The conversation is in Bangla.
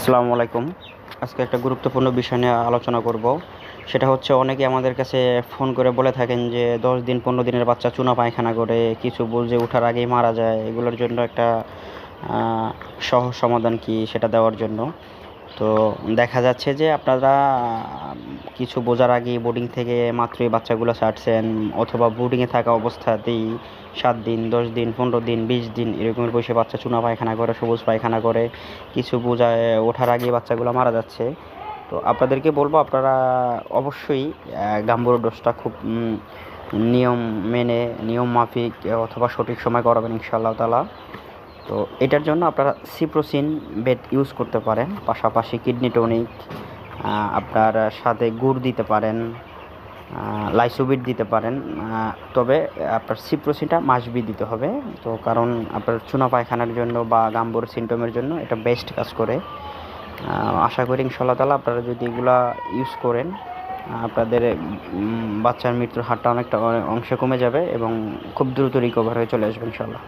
আসসালামু আলাইকুম। আজকে একটা গুরুত্বপূর্ণ বিষয় নিয়ে আলোচনা করব। সেটা হচ্ছে অনেকে আমাদের কাছে ফোন করে বলে থাকেন যে ১০ দিন ১৫ দিনের বাচ্চা চুনা পায়খানা করে, কিছু বুঝে ওঠার আগেই মারা যায়। এগুলোর জন্য একটা আ সহজ সমাধান কি সেটা দেওয়ার জন্য। তো দেখা যাচ্ছে যে আপনারা কিছু বোঝার আগেই বোর্ডিং থেকে মাত্রই বাচ্চাগুলো ছাড়ছেন, অথবা বোর্ডিংয়ে থাকা অবস্থাতেই ৭ দিন, ১০ দিন, ১৫ দিন, ২০ দিন এরকমের বয়সে বাচ্চা চুনা পায়খানা করে, সবুজ পায়খানা করে। কিছু বোঝায় ওঠার আগেই বাচ্চাগুলো মারা যাচ্ছে। তো আপনাদেরকে বলব, আপনারা অবশ্যই গাম্বুরো ডোজটা খুব নিয়ম মেনে, নিয়ম মাফিক অথবা সঠিক সময় করাবেন ইনশাআল্লাহ তাআলা। তো এটার জন্য আপনারা সিপ্রোসিন বেড ইউজ করতে পারেন, পাশাপাশি কিডনি টনিক, আপনার সাথে গুড় দিতে পারেন, লাইসোবিট দিতে পারেন। তবে আপনার সিপ্রোসিনটা মাস্ট বি দিতে হবে। তো কারণ আপনার চুনা পায়খানার জন্য বা গাম্বুর সিমটমের জন্য এটা বেস্ট কাজ করে। আশা করি ইনশাআল্লাহ তাআলা আপনারা যদি এগুলা ইউজ করেন, আপনাদের বাচ্চার মৃত্যুর হারটা অনেকটা অংশে কমে যাবে এবং খুব দ্রুত রিকভার হয়ে চলে আসবে ইনশাআল্লাহ।